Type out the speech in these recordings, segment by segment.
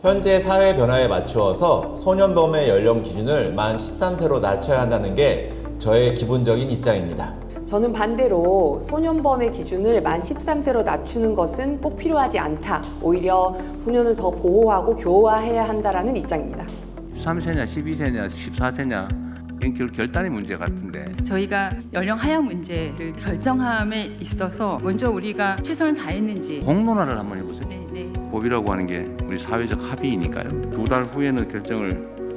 현재 사회 변화에 맞추어서 소년범의 연령 기준을 만 13세로 낮춰야 한다는 게 저의 기본적인 입장입니다. 저는 반대로 소년범의 기준을 만 13세로 낮추는 것은 꼭 필요하지 않다. 오히려 소년을 더 보호하고 교화해야 한다는 입장입니다. 13세냐 12세냐 14세냐 이건 결단의 문제 같은데 저희가 연령 하향 문제를 결정함에 있어서 먼저 우리가 최선을 다했는지 공론화를 한번 해보세요. 네네. 법이라고 하는 게 우리 사회적 합의이니까요. 2달 후에는 결정을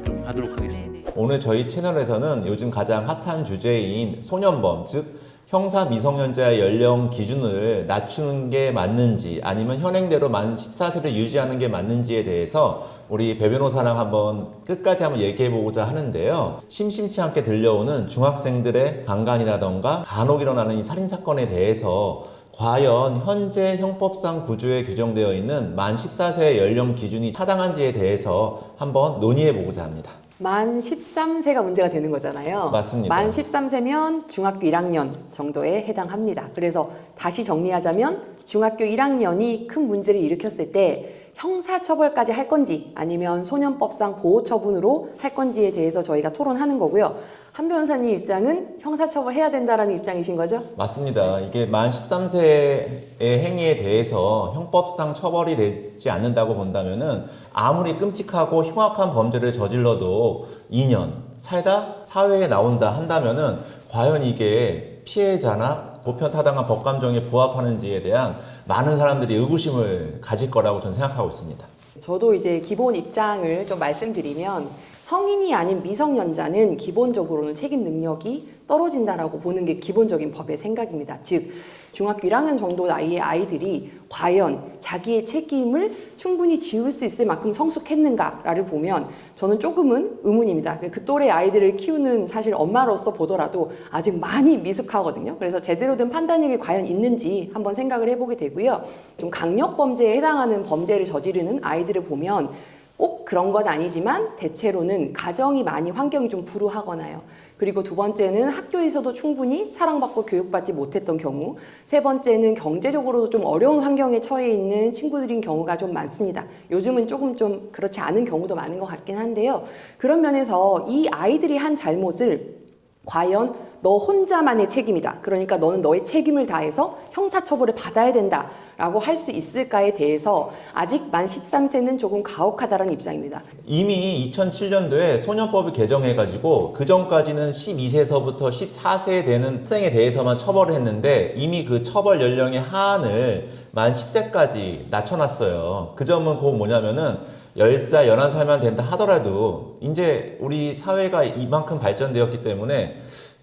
좀 하도록 하겠습니다. 네네. 오늘 저희 채널에서는 요즘 가장 핫한 주제인 소년범, 즉 형사 미성년자의 연령 기준을 낮추는 게 맞는지 아니면 현행대로 만 14세를 유지하는 게 맞는지에 대해서 우리 배 변호사랑 한번 끝까지 한번 얘기해보고자 하는데요. 심심치 않게 들려오는 중학생들의 강간이라던가 간혹 일어나는 이 살인사건에 대해서 과연 현재 형법상 구조에 규정되어 있는 만 14세의 연령 기준이 타당한지에 대해서 한번 논의해보고자 합니다. 만 13세가 문제가 되는 거잖아요. 맞습니다. 만 13세면 중학교 1학년 정도에 해당합니다. 그래서 다시 정리하자면 중학교 1학년이 큰 문제를 일으켰을 때 형사처벌까지 할 건지 아니면 소년법상 보호처분으로 할 건지에 대해서 저희가 토론하는 거고요. 한 변호사님 입장은 형사처벌 해야 된다라는 입장이신 거죠? 맞습니다. 이게 만 13세의 행위에 대해서 형법상 처벌이 되지 않는다고 본다면은 아무리 끔찍하고 흉악한 범죄를 저질러도 2년 살다 사회에 나온다 한다면은 과연 이게 피해자나 보편타당한 법감정에 부합하는지에 대한 많은 사람들이 의구심을 가질 거라고 저는 생각하고 있습니다. 저도 이제 기본 입장을 좀 말씀드리면 성인이 아닌 미성년자는 기본적으로는 책임 능력이 떨어진다라고 보는 게 기본적인 법의 생각입니다. 즉 중학교 1학년 정도 나이의 아이들이 과연 자기의 책임을 충분히 지울 수 있을 만큼 성숙했는가를 보면 저는 조금은 의문입니다. 그 또래 아이들을 키우는 사실 엄마로서 보더라도 아직 많이 미숙하거든요. 그래서 제대로 된 판단력이 과연 있는지 한번 생각을 해보게 되고요. 좀 강력범죄에 해당하는 범죄를 저지르는 아이들을 보면 꼭 그런 건 아니지만 대체로는 가정이 많이 환경이 좀 불우하거나요. 그리고 두 번째는 학교에서도 충분히 사랑받고 교육받지 못했던 경우, 세 번째는 경제적으로도 좀 어려운 환경에 처해 있는 친구들인 경우가 좀 많습니다. 요즘은 조금 좀 그렇지 않은 경우도 많은 것 같긴 한데요. 그런 면에서 이 아이들이 한 잘못을 과연 너 혼자만의 책임이다. 그러니까 너는 너의 책임을 다해서 형사처벌을 받아야 된다라고 할 수 있을까에 대해서 아직 만 13세는 조금 가혹하다는 입장입니다. 이미 2007년도에 소년법을 개정해가지고 그 전까지는 12세서부터 14세 되는 학생에 대해서만 처벌을 했는데 이미 그 처벌 연령의 하한을 만 10세까지 낮춰놨어요. 그 점은 그 뭐냐면은 10살, 11살만 된다 하더라도 이제 우리 사회가 이만큼 발전되었기 때문에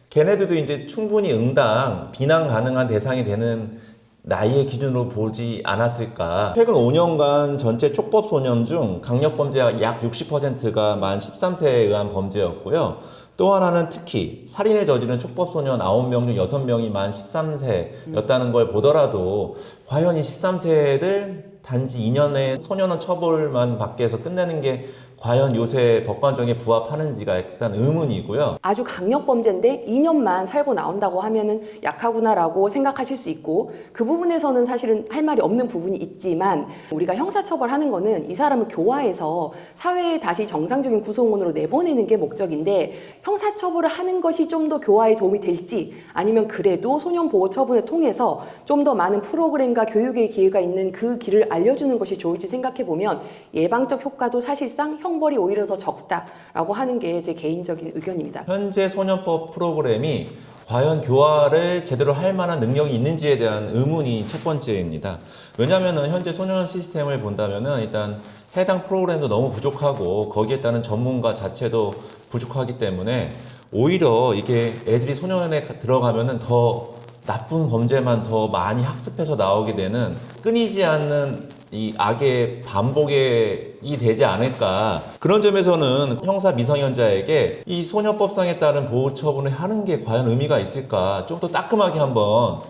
걔네들도 이제 충분히 응당, 비난 가능한 대상이 되는 나이의 기준으로 보지 않았을까. 최근 5년간 전체 촉법 소년 중 강력범죄가 약 60%가 만 13세에 의한 범죄였고요. 또 하나는 특히 살인을 저지른 촉법 소년 9명 중 6명이 만 13세였다는 걸 보더라도 과연 이 13세를 단지 2년의 소년원 처벌만 받게 해서 끝내는 게 과연 요새 법관정에 부합하는지가 일단 의문이고요. 아주 강력범죄인데 2년만 살고 나온다고 하면은 약하구나라고 생각하실 수 있고 그 부분에서는 사실은 할 말이 없는 부분이 있지만 우리가 형사처벌하는 거는 이 사람을 교화해서 사회에 다시 정상적인 구성원으로 내보내는 게 목적인데 형사처벌을 하는 것이 좀 더 교화에 도움이 될지 아니면 그래도 소년보호처분을 통해서 좀 더 많은 프로그램과 교육의 기회가 있는 그 길을 알려주는 것이 좋을지 생각해보면 예방적 효과도 사실상 형벌이 오히려 더 적다라고 하는 게 제 개인적인 의견입니다. 현재 소년법 프로그램이 과연 교화를 제대로 할 만한 능력이 있는지에 대한 의문이 첫 번째입니다. 왜냐하면 현재 소년 시스템을 본다면 일단 해당 프로그램도 너무 부족하고 거기에 따른 전문가 자체도 부족하기 때문에 오히려 이게 애들이 소년원에 들어가면은 더 나쁜 범죄만 더 많이 학습해서 나오게 되는 끊이지 않는 이 악의 반복이 되지 않을까. 그런 점에서는 형사 미성년자에게 이 소년법상에 따른 보호 처분을 하는 게 과연 의미가 있을까. 좀 더 따끔하게 한번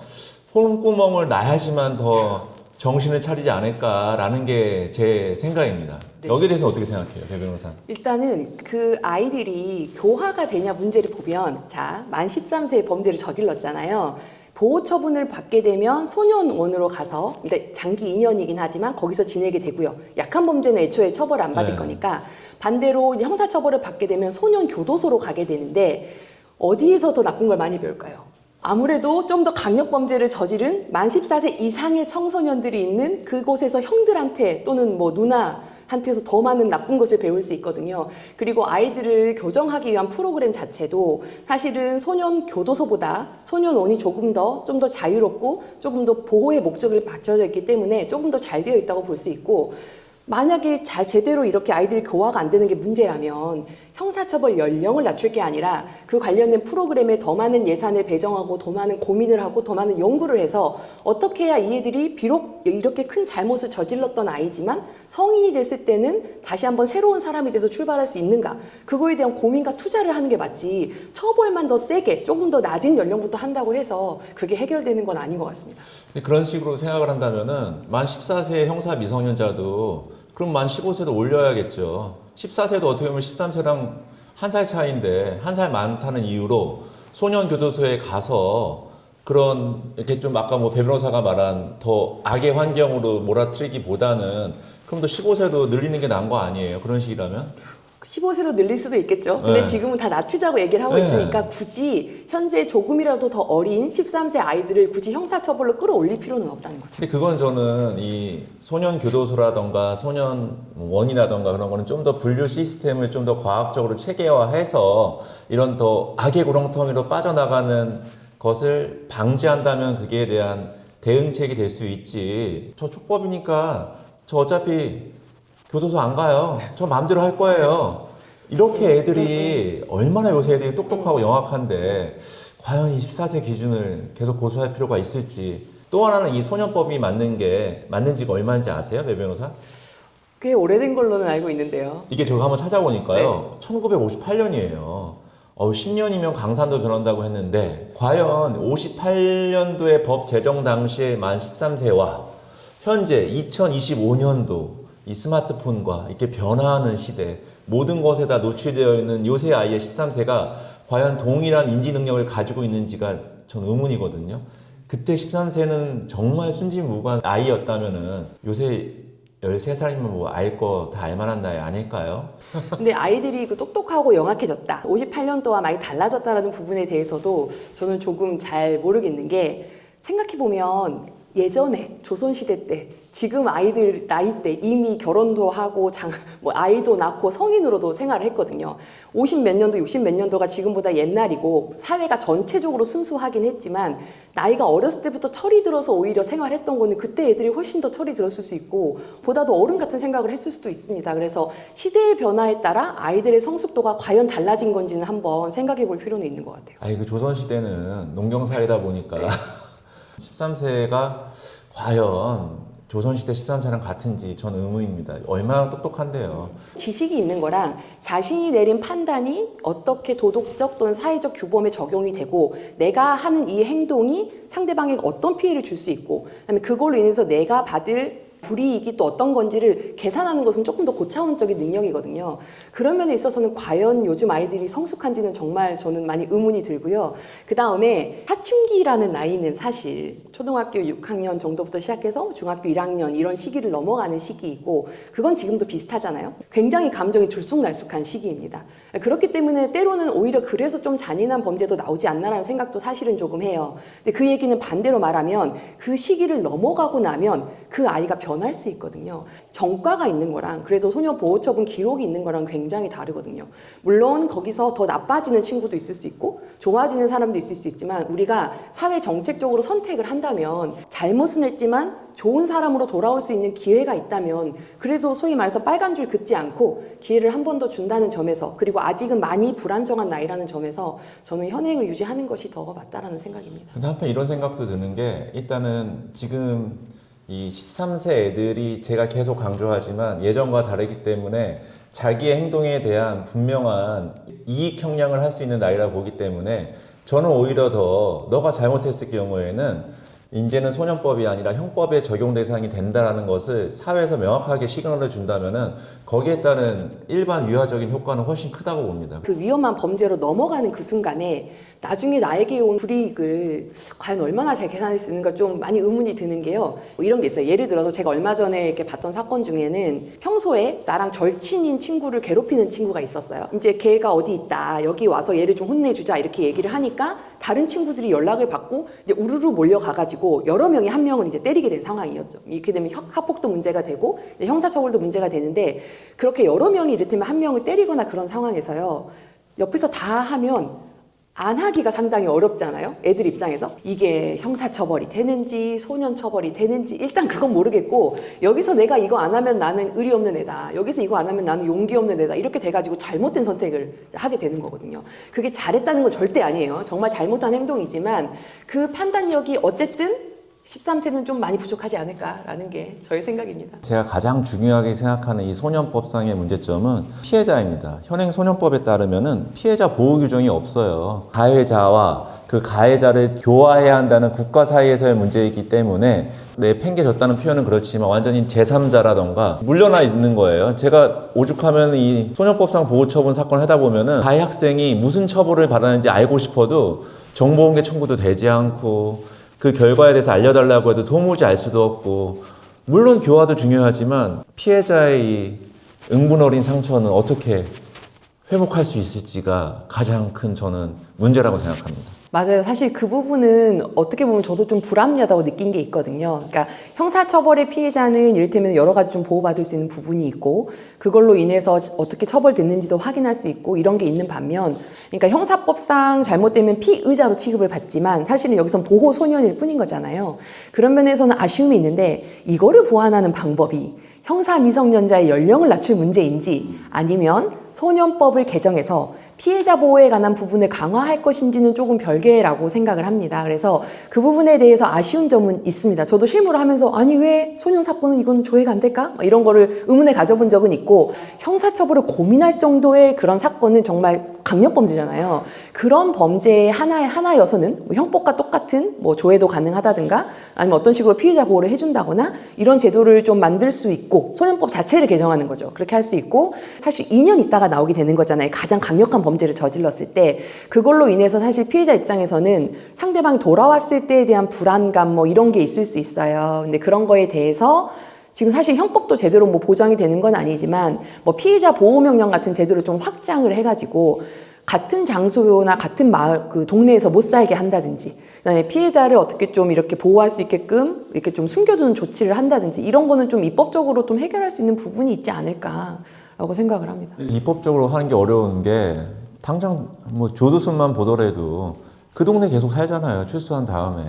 홀구멍을 놔야지만 더 정신을 차리지 않을까라는 게 제 생각입니다. 네. 여기에 대해서 어떻게 생각해요, 배 변호사? 일단은 그 아이들이 교화가 되냐 문제를 보면 자, 만 13세에 범죄를 저질렀잖아요. 보호 처분을 받게 되면 소년원으로 가서, 근데 장기 2년이긴 하지만 거기서 지내게 되고요. 약한 범죄는 애초에 처벌을 안 받을 네. 거니까 반대로 형사 처벌을 받게 되면 소년 교도소로 가게 되는데 어디에서 더 나쁜 걸 많이 배울까요? 아무래도 좀 더 강력 범죄를 저지른 만 14세 이상의 청소년들이 있는 그곳에서 형들한테 또는 뭐 누나한테서 더 많은 나쁜 것을 배울 수 있거든요. 그리고 아이들을 교정하기 위한 프로그램 자체도 사실은 소년 교도소보다 소년원이 좀 더 자유롭고 조금 더 보호의 목적을 갖춰져 있기 때문에 조금 더 잘 되어 있다고 볼 수 있고, 만약에 제대로 이렇게 아이들이 교화가 안 되는 게 문제라면 형사처벌 연령을 낮출 게 아니라 그 관련된 프로그램에 더 많은 예산을 배정하고 더 많은 고민을 하고 더 많은 연구를 해서 어떻게 해야 이 애들이 비록 이렇게 큰 잘못을 저질렀던 아이지만 성인이 됐을 때는 다시 한번 새로운 사람이 돼서 출발할 수 있는가, 그거에 대한 고민과 투자를 하는 게 맞지, 처벌만 더 세게 조금 더 낮은 연령부터 한다고 해서 그게 해결되는 건 아닌 것 같습니다. 근데 그런 식으로 생각을 한다면은 만 14세 형사 미성년자도 그럼 만 15세도 올려야겠죠. 14세도 어떻게 보면 13세랑 한 살 차이인데 한 살 많다는 이유로 소년교도소에 가서 그런 이렇게 좀 아까 뭐 배 변호사가 말한 더 악의 환경으로 몰아뜨리기보다는 그럼 또 15세도 늘리는 게 나은 거 아니에요? 그런 식이라면? 15세로 늘릴 수도 있겠죠. 근데 네. 지금은 다 낮추자고 얘기를 하고 네. 있으니까 굳이 현재 조금이라도 더 어린 13세 아이들을 굳이 형사처벌로 끌어올릴 필요는 없다는 거죠. 근데 그건 저는 이 소년교도소라던가 소년원이라던가 그런 거는 좀 더 분류 시스템을 좀 더 과학적으로 체계화해서 이런 더 악의 구렁텅이로 빠져나가는 것을 방지한다면 그게 대한 대응책이 될 수 있지. 저 촉법이니까 저 어차피 교도소 안 가요. 저 마음대로 할 거예요. 이렇게 애들이 얼마나 요새 애들이 똑똑하고 영악한데 과연 이 14세 기준을 계속 고수할 필요가 있을지. 또 하나는 이 소년법이 맞는 지가 얼마인지 아세요? 배 변호사? 꽤 오래된 걸로는 알고 있는데요. 이게 제가 한번 찾아보니까요. 1958년이에요. 10년이면 강산도 변한다고 했는데 과연 58년도의 법 제정 당시에 만 13세와 현재 2025년도 이 스마트폰과 이렇게 변화하는 시대, 모든 것에 다 노출되어 있는 요새 아이의 13세가 과연 동일한 인지 능력을 가지고 있는지가 전 의문이거든요. 그때 13세는 정말 순진무구한 아이였다면은 요새 13살이면 뭐 알 거 다 알만한 나이 아닐까요? 근데 아이들이 그 똑똑하고 영악해졌다, 58년도와 많이 달라졌다라는 부분에 대해서도 저는 조금 잘 모르겠는 게, 생각해보면 예전에 조선시대 때 지금 아이들 나이 때 이미 결혼도 하고 뭐 아이도 낳고 성인으로도 생활을 했거든요. 50 몇 년도, 60 몇 년도가 지금보다 옛날이고 사회가 전체적으로 순수하긴 했지만 나이가 어렸을 때부터 철이 들어서 오히려 생활했던 거는 그때 애들이 훨씬 더 철이 들었을 수 있고 보다도 어른 같은 생각을 했을 수도 있습니다. 그래서 시대의 변화에 따라 아이들의 성숙도가 과연 달라진 건지는 한번 생각해 볼 필요는 있는 것 같아요. 아니 그 조선시대는 농경사회다 보니까 13세가 과연 조선시대 13세랑 같은지 전 의문입니다. 얼마나 똑똑한데요. 지식이 있는 거랑 자신이 내린 판단이 어떻게 도덕적 또는 사회적 규범에 적용이 되고 내가 하는 이 행동이 상대방에게 어떤 피해를 줄 수 있고 그다음에 그걸로 인해서 내가 받을 불이익이 또 어떤 건지를 계산하는 것은 조금 더 고차원적인 능력이거든요. 그런 면에 있어서는 과연 요즘 아이들이 성숙한지는 정말 저는 많이 의문이 들고요. 그 다음에 사춘기라는 나이는 사실 초등학교 6학년 정도부터 시작해서 중학교 1학년 이런 시기를 넘어가는 시기이고 그건 지금도 비슷하잖아요. 굉장히 감정이 들쑥날쑥한 시기입니다. 그렇기 때문에 때로는 오히려 그래서 좀 잔인한 범죄도 나오지 않나라는 생각도 사실은 조금 해요. 근데 그 얘기는 반대로 말하면 그 시기를 넘어가고 나면 그 아이가 변할 수 있거든요. 전과가 있는 거랑 그래도 소녀보호처분 기록이 있는 거랑 굉장히 다르거든요. 물론 거기서 더 나빠지는 친구도 있을 수 있고 좋아지는 사람도 있을 수 있지만 우리가 사회 정책적으로 선택을 한다면 잘못은 했지만 좋은 사람으로 돌아올 수 있는 기회가 있다면 그래도 소위 말해서 빨간 줄 긋지 않고 기회를 한 번 더 준다는 점에서 그리고 아직은 많이 불안정한 나이라는 점에서 저는 현행을 유지하는 것이 더 맞다라는 생각입니다. 근데 한편 이런 생각도 드는 게 일단은 지금 이 13세 애들이 제가 계속 강조하지만 예전과 다르기 때문에 자기의 행동에 대한 분명한 이익 형량을 할 수 있는 나이라고 보기 때문에 저는 오히려 더 너가 잘못했을 경우에는 이제는 소년법이 아니라 형법의 적용 대상이 된다라는 것을 사회에서 명확하게 시그널을 준다면은 거기에 따른 일반 유화적인 효과는 훨씬 크다고 봅니다. 그 위험한 범죄로 넘어가는 그 순간에 나중에 나에게 온 불이익을 과연 얼마나 잘 계산할 수 있는가 좀 많이 의문이 드는 게요. 뭐 이런 게 있어요. 예를 들어서 제가 얼마 전에 이렇게 봤던 사건 중에는 평소에 나랑 절친인 친구를 괴롭히는 친구가 있었어요. 이제 걔가 어디 있다. 여기 와서 얘를 좀 혼내주자. 이렇게 얘기를 하니까 다른 친구들이 연락을 받고 이제 우르르 몰려가가지고 여러 명이 한 명을 이제 때리게 된 상황이었죠. 이렇게 되면 학폭도 문제가 되고 형사처벌도 문제가 되는데 그렇게 여러 명이 이를테면 한 명을 때리거나 그런 상황에서요. 옆에서 다 하면 안 하기가 상당히 어렵잖아요. 애들 입장에서. 이게 형사처벌이 되는지 소년처벌이 되는지 일단 그건 모르겠고 여기서 내가 이거 안 하면 나는 의리 없는 애다. 여기서 이거 안 하면 나는 용기 없는 애다. 이렇게 돼가지고 잘못된 선택을 하게 되는 거거든요. 그게 잘했다는 건 절대 아니에요. 정말 잘못한 행동이지만 그 판단력이 어쨌든 13세는 좀 많이 부족하지 않을까라는 게 저의 생각입니다. 제가 가장 중요하게 생각하는 이 소년법상의 문제점은 피해자입니다. 현행 소년법에 따르면은 피해자 보호 규정이 없어요. 가해자와 그 가해자를 교화해야 한다는 국가 사이에서의 문제이기 때문에 내 팽개졌다는 표현은 그렇지만 완전히 제3자라던가 물려나 있는 거예요. 제가 오죽하면 이 소년법상 보호처분 사건을 하다 보면은 가해 학생이 무슨 처벌을 받았는지 알고 싶어도 정보공개 청구도 되지 않고 그 결과에 대해서 알려달라고 해도 도무지 알 수도 없고 물론 교화도 중요하지만 피해자의 이 응분 어린 상처는 어떻게 회복할 수 있을지가 가장 큰 저는 문제라고 생각합니다. 맞아요. 사실 그 부분은 어떻게 보면 저도 좀 불합리하다고 느낀 게 있거든요. 그러니까 형사처벌의 피해자는 이를테면 여러 가지 좀 보호받을 수 있는 부분이 있고 그걸로 인해서 어떻게 처벌됐는지도 확인할 수 있고 이런 게 있는 반면 그러니까 형사법상 잘못되면 피의자로 취급을 받지만 사실은 여기선 보호소년일 뿐인 거잖아요. 그런 면에서는 아쉬움이 있는데 이거를 보완하는 방법이 형사 미성년자의 연령을 낮출 문제인지 아니면 소년법을 개정해서 피해자 보호에 관한 부분을 강화할 것인지는 조금 별개라고 생각을 합니다. 그래서 그 부분에 대해서 아쉬운 점은 있습니다. 저도 실무를 하면서 아니 왜 소년 사건은 이건 조회가 안 될까? 이런 거를 의문을 가져본 적은 있고 형사처벌을 고민할 정도의 그런 사건은 정말 강력범죄잖아요. 그런 범죄의 하나여서는 뭐 형법과 똑같은 뭐 조회도 가능하다든가 아니면 어떤 식으로 피해자 보호를 해준다거나 이런 제도를 좀 만들 수 있고 소년법 자체를 개정하는 거죠. 그렇게 할 수 있고 사실 2년 있다가 나오게 되는 거잖아요. 가장 강력한 범죄를 저질렀을 때 그걸로 인해서 사실 피해자 입장에서는 상대방이 돌아왔을 때에 대한 불안감 뭐 이런 게 있을 수 있어요. 근데 그런 거에 대해서 지금 사실 형법도 제대로 뭐 보장이 되는 건 아니지만 뭐 피해자 보호 명령 같은 제도를 좀 확장을 해가지고 같은 장소나 같은 마을 그 동네에서 못 살게 한다든지 그다음에 피해자를 어떻게 좀 이렇게 보호할 수 있게끔 이렇게 좀 숨겨두는 조치를 한다든지 이런 거는 좀 입법적으로 좀 해결할 수 있는 부분이 있지 않을까라고 생각을 합니다. 입법적으로 하는 게 어려운 게 당장 뭐 조두순만 보더라도 그 동네 계속 살잖아요. 출소한 다음에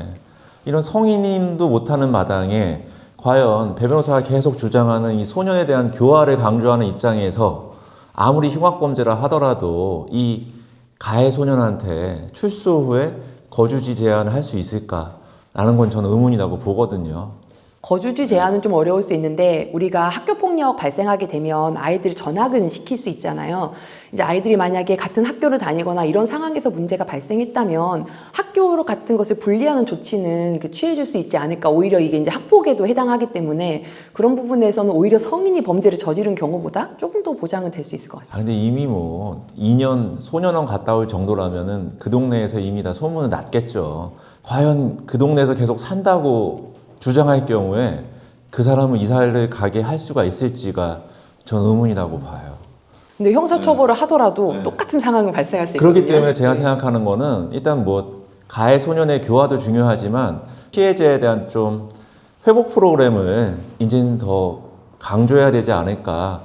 이런 성인도 못하는 마당에 과연 배 변호사가 계속 주장하는 이 소년에 대한 교화를 강조하는 입장에서 아무리 흉악범죄라 하더라도 이 가해 소년한테 출소 후에 거주지 제한을 할 수 있을까라는 건 저는 의문이라고 보거든요. 거주지 제한은 좀 어려울 수 있는데 우리가 학교폭력 발생하게 되면 아이들을 전학은 시킬 수 있잖아요. 이제 아이들이 만약에 같은 학교를 다니거나 이런 상황에서 문제가 발생했다면 학교 같은 것을 분리하는 조치는 취해줄 수 있지 않을까. 오히려 이게 이제 학폭에도 해당하기 때문에 그런 부분에서는 오히려 성인이 범죄를 저지른 경우보다 조금 더 보장은 될 수 있을 것 같습니다. 근데 이미 뭐 2년 소년원 갔다 올 정도라면은 그 동네에서 이미 다 소문은 났겠죠. 과연 그 동네에서 계속 산다고 주장할 경우에 그 사람을 이사를 가게 할 수가 있을지가 전 의문이라고 봐요. 근데 형사처벌을 하더라도 똑같은 상황이 발생할 수 있거든요. 그렇기 때문에 제가 생각하는 거는 일단 뭐 가해 소년의 교화도 중요하지만 피해자에 대한 좀 회복 프로그램을 이제는 더 강조해야 되지 않을까.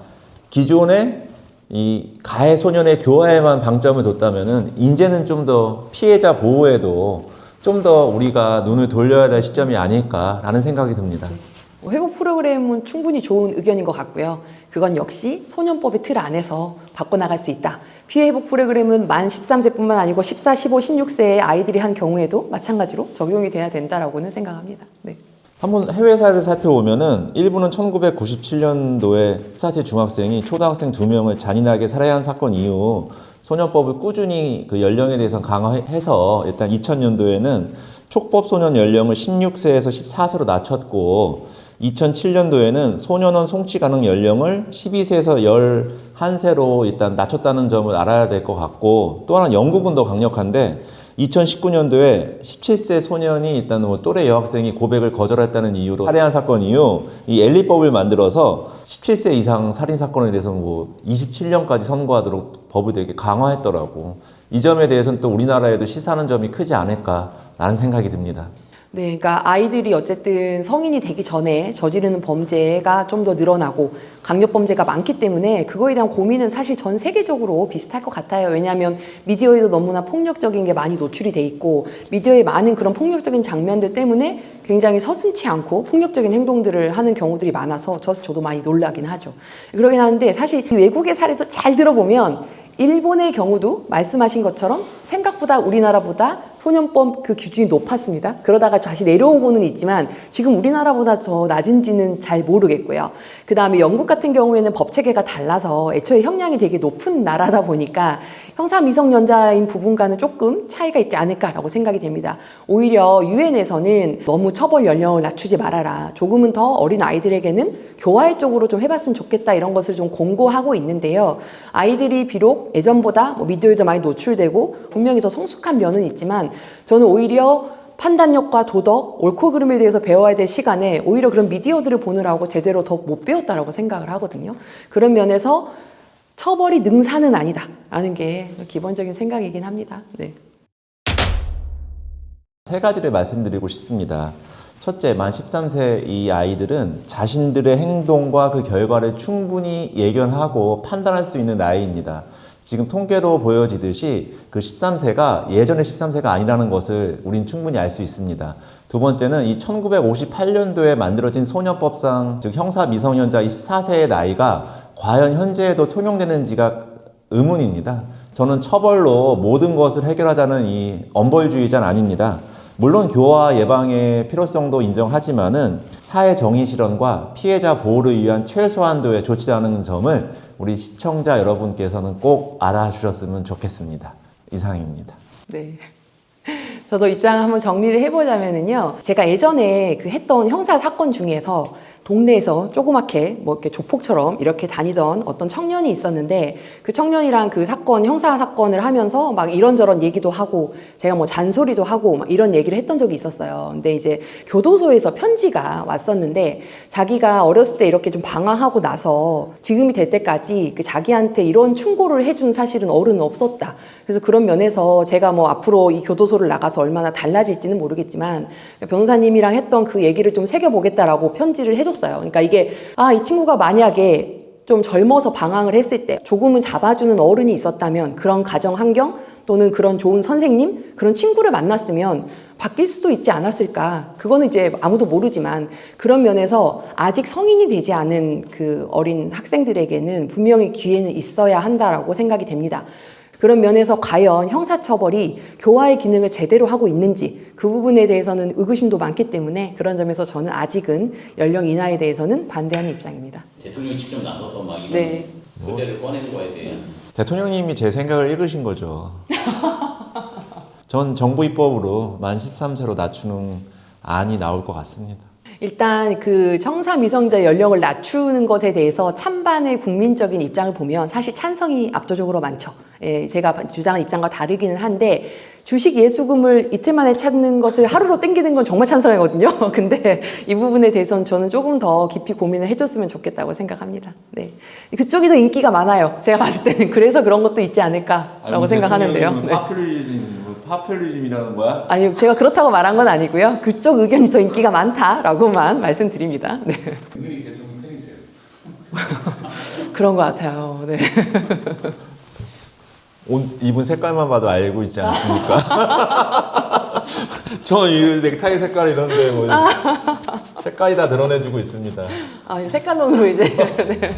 기존에 이 가해 소년의 교화에만 방점을 뒀다면은 이제는 좀 더 피해자 보호에도 좀 더 우리가 눈을 돌려야 될 시점이 아닐까라는 생각이 듭니다. 회복 프로그램은 충분히 좋은 의견인 것 같고요. 그건 역시 소년법의 틀 안에서 바꿔나갈 수 있다. 피해 회복 프로그램은 만 13세뿐만 아니고 14, 15, 16세의 아이들이 한 경우에도 마찬가지로 적용이 돼야 된다라고는 생각합니다. 네. 한번 해외 사례를 살펴보면은 일부는 1997년도에 14세 중학생이 초등학생 2명을 잔인하게 살해한 사건 이후 소년법을 꾸준히 그 연령에 대해서 강화해서 일단 2000년도에는 촉법 소년 연령을 16세에서 14세로 낮췄고 2007년도에는 소년원 송치 가능 연령을 12세에서 11세로 일단 낮췄다는 점을 알아야 될 것 같고 또 하나 영국은 더 강력한데 2019년도에 17세 소년이 일단 뭐 또래 여학생이 고백을 거절했다는 이유로 살해한 사건 이후 이 엘리법을 만들어서 17세 이상 살인 사건에 대해서 뭐 27년까지 선고하도록 법을 되게 강화했더라고. 이 점에 대해서는 또 우리나라에도 시사하는 점이 크지 않을까라는 생각이 듭니다. 네, 그러니까 아이들이 어쨌든 성인이 되기 전에 저지르는 범죄가 좀 더 늘어나고 강력범죄가 많기 때문에 그거에 대한 고민은 사실 전 세계적으로 비슷할 것 같아요. 왜냐하면 미디어에도 너무나 폭력적인 게 많이 노출이 돼 있고 미디어에 많은 그런 폭력적인 장면들 때문에 굉장히 서슴지 않고 폭력적인 행동들을 하는 경우들이 많아서 저도 많이 놀라긴 하죠. 그러긴 하는데 사실 외국의 사례도 잘 들어보면 일본의 경우도 말씀하신 것처럼 생각보다 우리나라보다 소년법 그 기준이 높았습니다. 그러다가 다시 내려오고는 있지만 지금 우리나라보다 더 낮은지는 잘 모르겠고요. 그 다음에 영국 같은 경우에는 법 체계가 달라서 애초에 형량이 되게 높은 나라다 보니까 형사 미성년자인 부분과는 조금 차이가 있지 않을까라고 생각이 됩니다. 오히려 유엔에서는 너무 처벌 연령을 낮추지 말아라. 조금은 더 어린 아이들에게는 교화의 쪽으로 좀 해봤으면 좋겠다 이런 것을 좀 권고하고 있는데요. 아이들이 비록 예전보다 뭐 미디어에도 많이 노출되고 분명히 더 성숙한 면은 있지만 저는 오히려 판단력과 도덕, 옳고 그름에 대해서 배워야 될 시간에 오히려 그런 미디어들을 보느라고 제대로 더 못 배웠다라고 생각을 하거든요. 그런 면에서 처벌이 능사는 아니다라는 게 기본적인 생각이긴 합니다. 네. 세 가지를 말씀드리고 싶습니다. 첫째, 만 13세 이 아이들은 자신들의 행동과 그 결과를 충분히 예견하고 판단할 수 있는 나이입니다. 지금 통계로 보여지듯이 그 13세가 예전의 13세가 아니라는 것을 우린 충분히 알 수 있습니다. 두 번째는 이 1958년도에 만들어진 소년법상 즉 형사 미성년자 14세의 나이가 과연 현재에도 통용되는지가 의문입니다. 저는 처벌로 모든 것을 해결하자는 이 엄벌주의자는 아닙니다. 물론 교화 예방의 필요성도 인정하지만은 사회 정의 실현과 피해자 보호를 위한 최소한도의 조치라는 점을 우리 시청자 여러분께서는 꼭 알아주셨으면 좋겠습니다. 이상입니다. 네. 저도 입장을 한번 정리를 해보자면은요. 제가 예전에 그 했던 형사 사건 중에서 동네에서 조그맣게 뭐 이렇게 조폭처럼 이렇게 다니던 어떤 청년이 있었는데 그 청년이랑 그 사건, 형사 사건을 하면서 막 이런저런 얘기도 하고 제가 뭐 잔소리도 하고 막 이런 얘기를 했던 적이 있었어요. 근데 이제 교도소에서 편지가 왔었는데 자기가 어렸을 때 이렇게 좀 방황하고 나서 지금이 될 때까지 그 자기한테 이런 충고를 해준 사실은 어른은 없었다. 그래서 그런 면에서 제가 뭐 앞으로 이 교도소를 나가서 얼마나 달라질지는 모르겠지만 변호사님이랑 했던 그 얘기를 좀 새겨보겠다라고 편지를 해줬어요. 그러니까 이게 이 친구가 만약에 좀 젊어서 방황을 했을 때 조금은 잡아주는 어른이 있었다면 그런 가정 환경 또는 그런 좋은 선생님, 그런 친구를 만났으면 바뀔 수도 있지 않았을까. 그거는 이제 아무도 모르지만 그런 면에서 아직 성인이 되지 않은 그 어린 학생들에게는 분명히 기회는 있어야 한다라고 생각이 됩니다. 그런 면에서 과연 형사처벌이 교화의 기능을 제대로 하고 있는지 그 부분에 대해서는 의구심도 많기 때문에 그런 점에서 저는 아직은 연령 인하에 대해서는 반대하는 입장입니다. 대통령이 직접 나서서 막 이런 네. 그대를 꺼내는 거에 대한 대통령님이 제 생각을 읽으신 거죠. 전 정부 입법으로 만 13세로 낮추는 안이 나올 것 같습니다. 일단 그 청사 미성자 연령을 낮추는 것에 대해서 찬반의 국민적인 입장을 보면 사실 찬성이 압도적으로 많죠. 예, 제가 주장한 입장과 다르기는 한데 주식 예수금을 이틀 만에 찾는 것을 하루로 땡기는 건 정말 찬성이거든요. 근데 이 부분에 대해서는 저는 조금 더 깊이 고민을 해줬으면 좋겠다고 생각합니다. 네, 그쪽이 더 인기가 많아요. 제가 봤을 때는 그래서 그런 것도 있지 않을까라고 생각하는데요. 네. 파퓰리즘이라는 거야? 아니, 제가 그렇다고 말한 건 아니고요. 그쪽 의견이 더 인기가 많다라고만 말씀드립니다. 네. 국민이 대통령 팬이세요? 그런 것 같아요. 네. 옷 입은 색깔만 봐도 알고 있지 않습니까? 저 이 넥타이 색깔이 이런데 뭐 색깔이 다 드러내주고 있습니다. 색깔론으로 이제. 네.